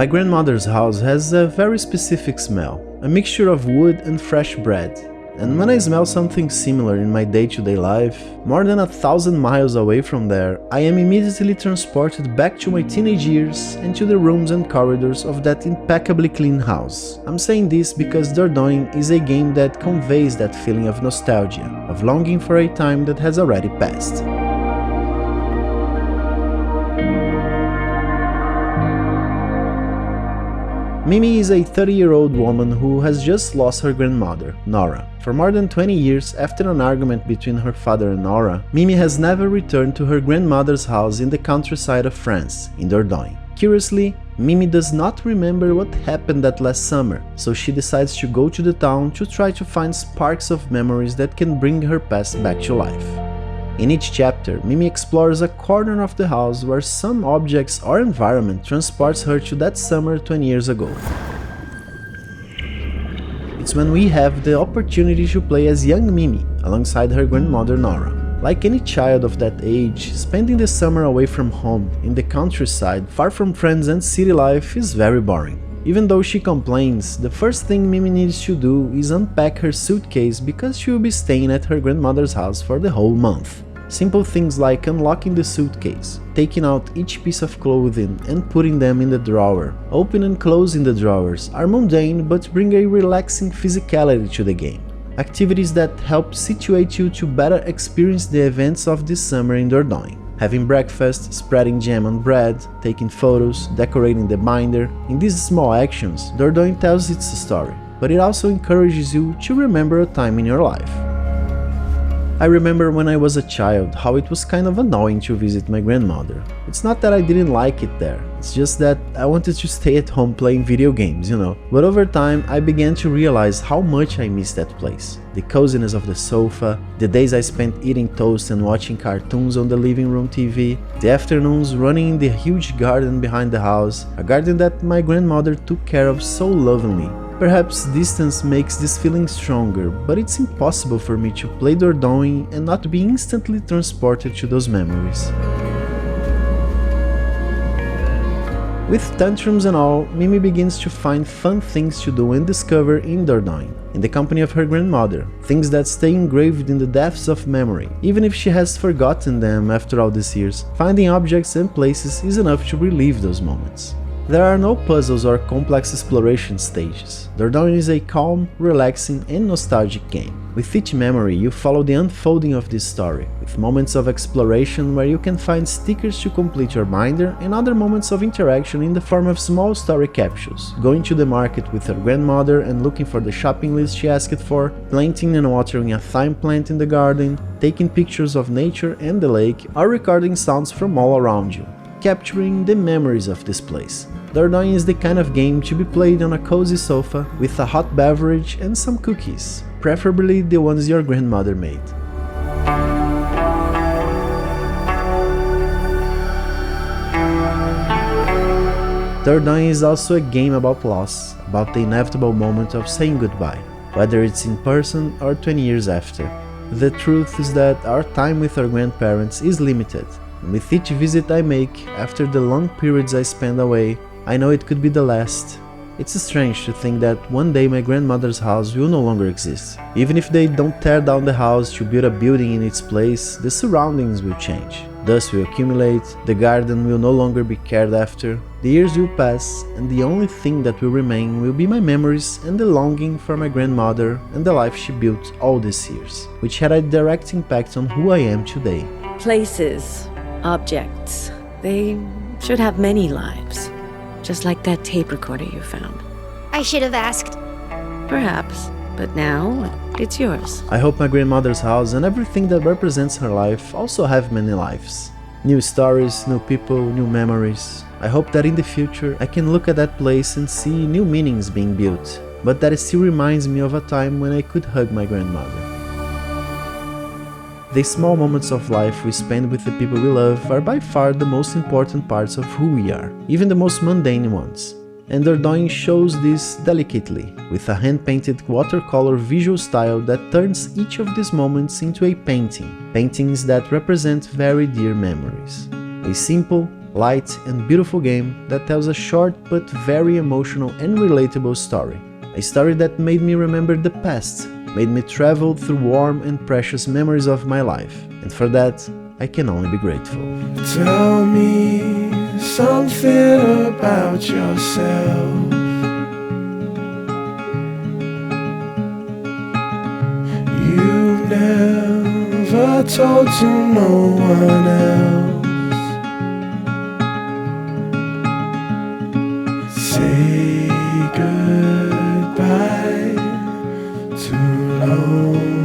My grandmother's house has a very specific smell, a mixture of wood and fresh bread. And when I smell something similar in my day-to-day life, more than 1,000 miles away from there, I am immediately transported back to my teenage years and to the rooms and corridors of that impeccably clean house. I'm saying this because Dordogne is a game that conveys that feeling of nostalgia, of longing for a time that has already passed. Mimi is a 30-year-old woman who has just lost her grandmother, Nora. For more than 20 years after an argument between her father and Nora, Mimi has never returned to her grandmother's house in the countryside of France, in Dordogne. Curiously, Mimi does not remember what happened that last summer, so she decides to go to the town to try to find sparks of memories that can bring her past back to life. In each chapter, Mimi explores a corner of the house where some objects or environment transports her to that summer 20 years ago. It's when we have the opportunity to play as young Mimi alongside her grandmother Nora. Like any child of that age, spending the summer away from home, in the countryside, far from friends and city life is very boring. Even though she complains, the first thing Mimi needs to do is unpack her suitcase because she will be staying at her grandmother's house for the whole month. Simple things like unlocking the suitcase, taking out each piece of clothing and putting them in the drawer, opening and closing the drawers are mundane but bring a relaxing physicality to the game. Activities that help situate you to better experience the events of this summer in Dordogne. Having breakfast, spreading jam on bread, taking photos, decorating the binder. In these small actions, Dordogne tells its story, but it also encourages you to remember a time in your life. I remember when I was a child how it was kind of annoying to visit my grandmother. It's not that I didn't like it there, it's just that I wanted to stay at home playing video games, you know. But over time I began to realize how much I missed that place. The coziness of the sofa, the days I spent eating toast and watching cartoons on the living room TV, the afternoons running in the huge garden behind the house, a garden that my grandmother took care of so lovingly. Perhaps distance makes this feeling stronger, but it's impossible for me to play Dordogne and not be instantly transported to those memories. With tantrums and all, Mimi begins to find fun things to do and discover in Dordogne, in the company of her grandmother, things that stay engraved in the depths of memory, even if she has forgotten them after all these years. Finding objects and places is enough to relive those moments. There are no puzzles or complex exploration stages. Dordogne is a calm, relaxing and nostalgic game. With each memory you follow the unfolding of this story, with moments of exploration where you can find stickers to complete your binder and other moments of interaction in the form of small story capsules, going to the market with her grandmother and looking for the shopping list she asked for, planting and watering a thyme plant in the garden, taking pictures of nature and the lake, or recording sounds from all around you, capturing the memories of this place. Dordogne is the kind of game to be played on a cozy sofa with a hot beverage and some cookies, preferably the ones your grandmother made. Dordogne is also a game about loss, about the inevitable moment of saying goodbye, whether it's in person or 20 years after. The truth is that our time with our grandparents is limited. With each visit I make, after the long periods I spend away, I know it could be the last. It's strange to think that one day my grandmother's house will no longer exist. Even if they don't tear down the house to build a building in its place, the surroundings will change. Dust will accumulate, the garden will no longer be cared after, the years will pass, and the only thing that will remain will be my memories and the longing for my grandmother and the life she built all these years, which had a direct impact on who I am today. Places, objects, they should have many lives. Just like that tape recorder you found. I should have asked. Perhaps, but now it's yours. I hope my grandmother's house and everything that represents her life also have many lives. New stories, new people, new memories. I hope that in the future I can look at that place and see new meanings being built, but that it still reminds me of a time when I could hug my grandmother. The small moments of life we spend with the people we love are by far the most important parts of who we are, even the most mundane ones. And Dordogne shows this delicately, with a hand-painted watercolor visual style that turns each of these moments into a painting, paintings that represent very dear memories. A simple, light and beautiful game that tells a short but very emotional and relatable story. A story that made me remember the past, made me travel through warm and precious memories of my life, and for that, I can only be grateful. Tell me something about yourself. You've never told to no one else. Say goodbye to lonely